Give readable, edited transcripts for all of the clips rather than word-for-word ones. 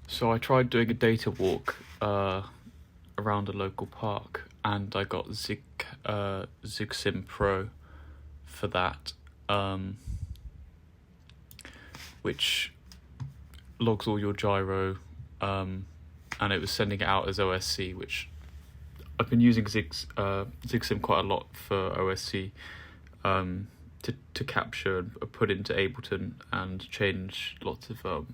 So I tried doing a data walk around a local park, and I got ZigSim Pro for that, which logs all your gyro, and it was sending it out as OSC, which I've been using ZigSim quite a lot for OSC, to capture and put into Ableton and change lots of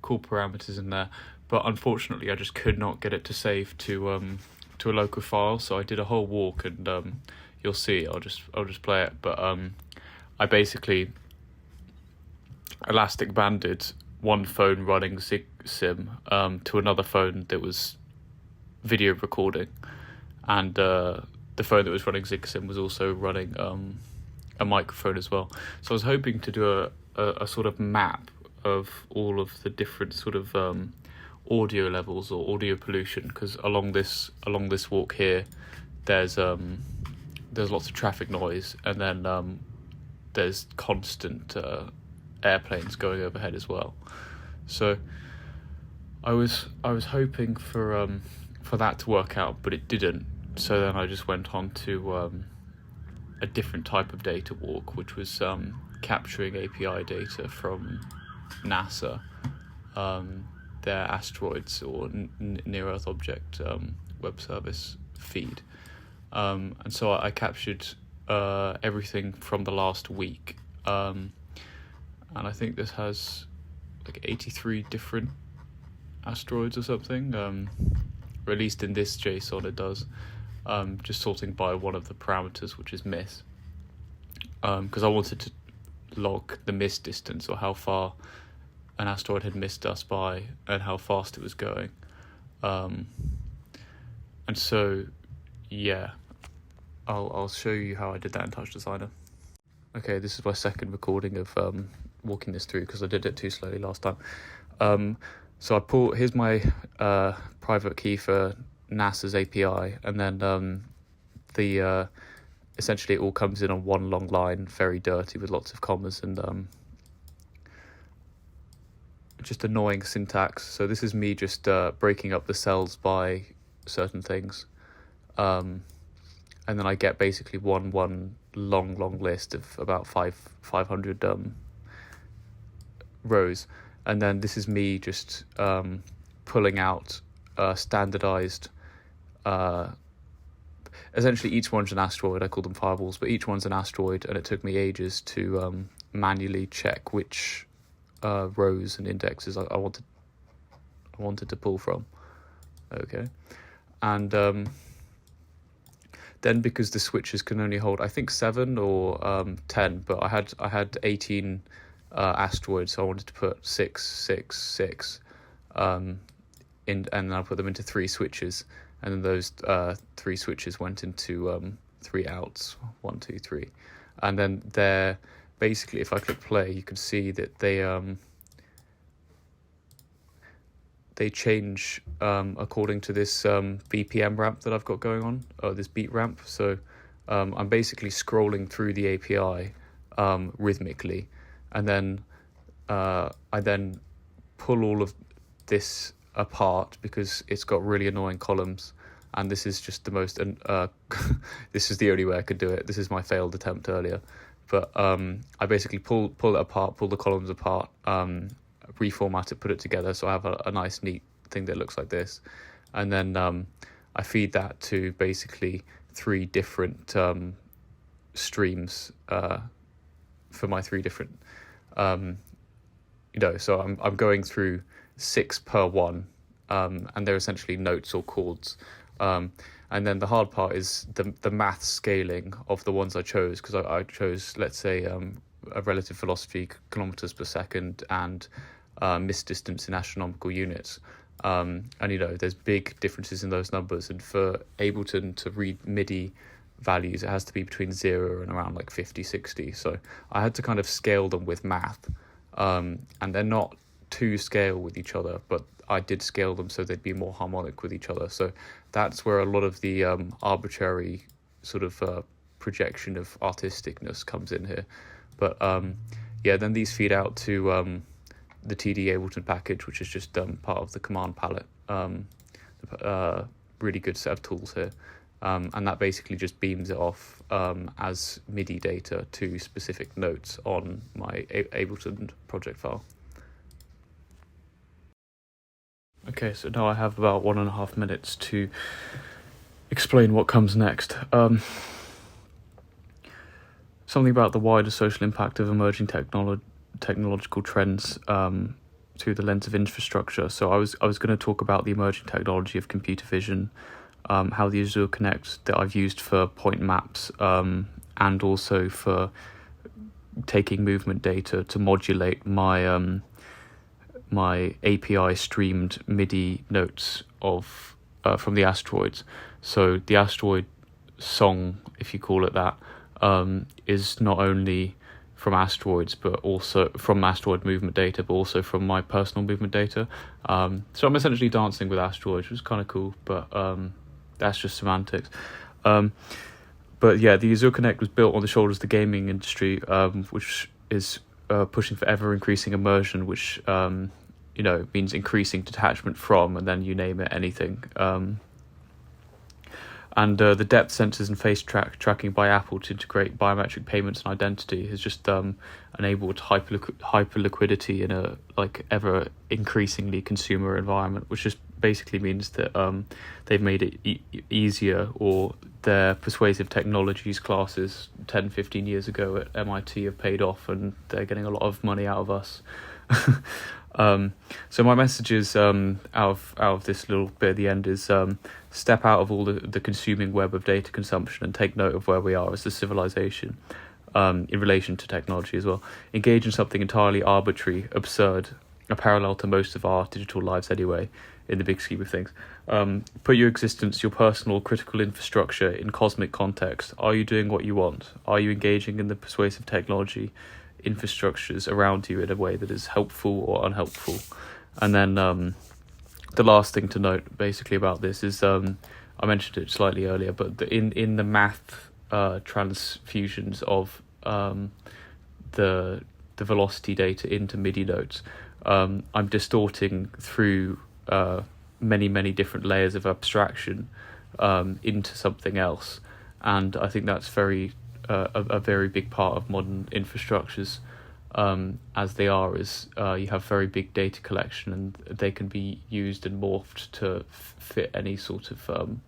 cool parameters in there. But unfortunately, I just could not get it to save to a local file. So I did a whole walk, and you'll see. I'll just play it. But I basically elastic banded one phone running ZigSim to another phone that was video recording, and the phone that was running ZigSim was also running a microphone as well. So I was hoping to do a sort of map of all of the different sort of audio levels or audio pollution, because along this walk here there's lots of traffic noise, and then there's constant airplanes going overhead as well. So I was hoping for that to work out, but it didn't. So then I just went on to a different type of data walk, which was capturing API data from NASA, their asteroids or near Earth object web service feed, and so I captured everything from the last week, and I think this has like 83 different asteroids or something, or at least in this JSON it does, just sorting by one of the parameters, which is miss, because I wanted to log the miss distance, or how far an asteroid had missed us by and how fast it was going, and so yeah, I'll show you how I did that in Touch Designer. Okay, this is my second recording of walking this through, because I did it too slowly last time. So here's my private key for NASA's API, and then essentially it all comes in on one long line, very dirty with lots of commas and just annoying syntax. So this is me just breaking up the cells by certain things, and then I get basically one long list of about 500 rows, and then this is me just pulling out standardized. Essentially, each one's an asteroid. I call them fireballs, but each one's an asteroid, and it took me ages to manually check which rows and indexes I wanted to pull from. Okay, and then because the switches can only hold, I think 7 or 10, but I had 18 asteroids, so I wanted to put 6 in, and then I put them into 3 switches, and then those 3 switches went into 3 outs, 1, 2, 3, and then they're basically, if I click play, you can see that they change according to this BPM ramp that I've got going on, or this beat ramp. So I'm basically scrolling through the API rhythmically, and then I then pull all of this apart because it's got really annoying columns, and this is just the most this is the only way I could do it. This is my failed attempt earlier, but I basically pull it apart, pull the columns apart, reformat it, put it together, so I have a nice neat thing that looks like this, and then I feed that to basically 3 different streams for my 3 different so I'm going through 6 per one, and they're essentially notes or chords, and then the hard part is the math scaling of the ones I chose, because I chose, let's say, a relative velocity, kilometers per second, and miss distance in astronomical units, and there's big differences in those numbers, and for Ableton to read MIDI values, it has to be between 0 and around like 50, 60. So I had to kind of scale them with math, and they're not to scale with each other, but I did scale them so they'd be more harmonic with each other. So that's where a lot of the arbitrary sort of projection of artisticness comes in here. But then these feed out to the TD Ableton package, which is just part of the command palette. Really good set of tools here. And that basically just beams it off as MIDI data to specific notes on my Ableton project file. Okay, so now I have about 1.5 minutes to explain what comes next. Something about the wider social impact of emerging technological trends through the lens of infrastructure. So I was going to talk about the emerging technology of computer vision, how the Azure Connect that I've used for point maps and also for taking movement data to modulate my my API streamed MIDI notes of from the asteroids. So the asteroid song, if you call it that, is not only from asteroids, but also from asteroid movement data, but also from my personal movement data. So I'm essentially dancing with asteroids, which is kind of cool, but that's just semantics. But yeah, the Azure Connect was built on the shoulders of the gaming industry, which is pushing for ever increasing immersion, which means increasing detachment from, and then you name it, anything. And the depth sensors and face tracking by Apple to integrate biometric payments and identity has just enabled hyper liquidity in a ever increasingly consumer environment, which just basically means that they've made it easier, or their persuasive technologies classes 10-15 years ago at MIT have paid off, and they're getting a lot of money out of us. So my message is out of this little bit at the end is step out of all the consuming web of data consumption and take note of where we are as a civilization in relation to technology as well. Engage in something entirely arbitrary, absurd, a parallel to most of our digital lives anyway, in the big scheme of things. Put your existence, your personal critical infrastructure in cosmic context. Are you doing what you want? Are you engaging in the persuasive technology infrastructures around you in a way that is helpful or unhelpful? And then the last thing to note basically about this is I mentioned it slightly earlier, but in the math transfusions of the velocity data into MIDI notes, I'm distorting through many different layers of abstraction into something else, and I think that's a very big part of modern infrastructures, as they are, is you have very big data collection, and they can be used and morphed to fit any sort of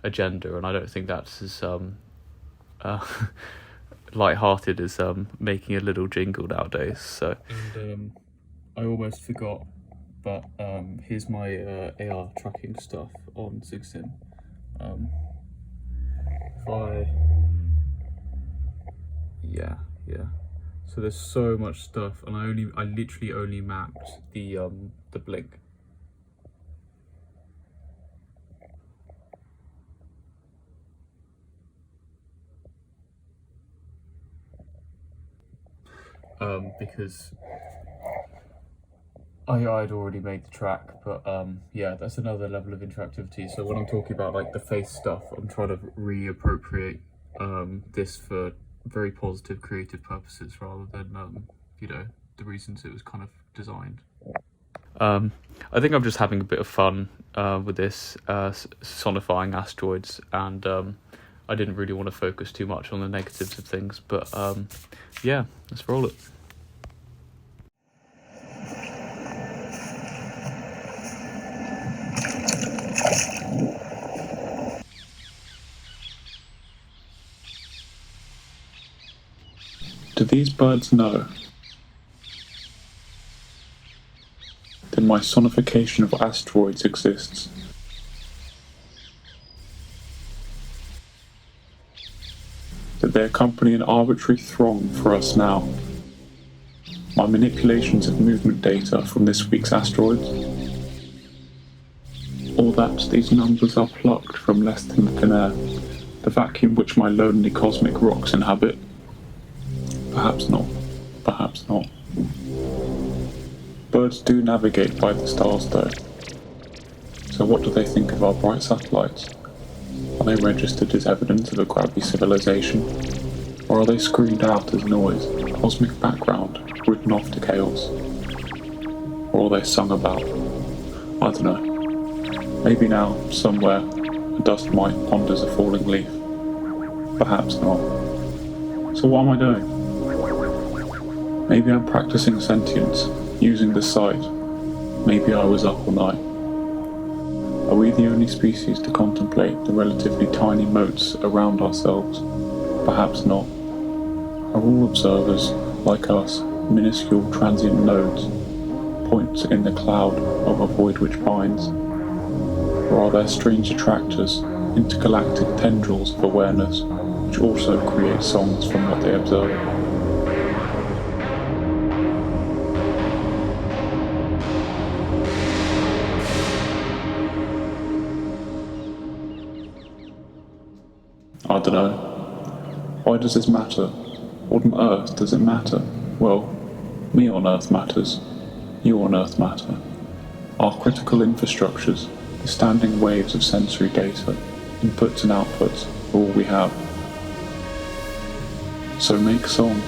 agenda, and I don't think that's as light-hearted as making a little jingle nowadays. So, and I almost forgot, but here's my AR tracking stuff on ZigSim. Yeah. So there's so much stuff, and I literally only mapped the blink. Because I'd already made the track, but yeah, that's another level of interactivity. So when I'm talking about the face stuff, I'm trying to reappropriate this for very positive creative purposes rather than the reasons it was kind of designed. I think I'm just having a bit of fun with this sonifying asteroids, and I didn't really want to focus too much on the negatives of things, but yeah, let's roll it. Do these birds know? That my sonification of asteroids exists? That they accompany an arbitrary throng for us now? My manipulations of movement data from this week's asteroids? Or that these numbers are plucked from less than thin air, the vacuum which my lonely cosmic rocks inhabit? Perhaps not. Perhaps not. Birds do navigate by the stars though. So what do they think of our bright satellites? Are they registered as evidence of a grabby civilization? Or are they screened out as noise, cosmic background, written off to chaos? are they sung about? I don't know. Maybe now, somewhere, a dust mite ponders a falling leaf. Perhaps not. So what am I doing? Maybe I'm practicing sentience, using the sight. Maybe I was up all night. Are we the only species to contemplate the relatively tiny motes around ourselves? Perhaps not. Are all observers, like us, minuscule transient nodes, points in the cloud of a void which binds? Or are there strange attractors, intergalactic tendrils of awareness, which also create songs from what they observe? I don't know. Why does this matter? What on earth does it matter? Well, me on Earth matters. You on Earth matter. Our critical infrastructures, the standing waves of sensory data, inputs and outputs, are all we have. So make song.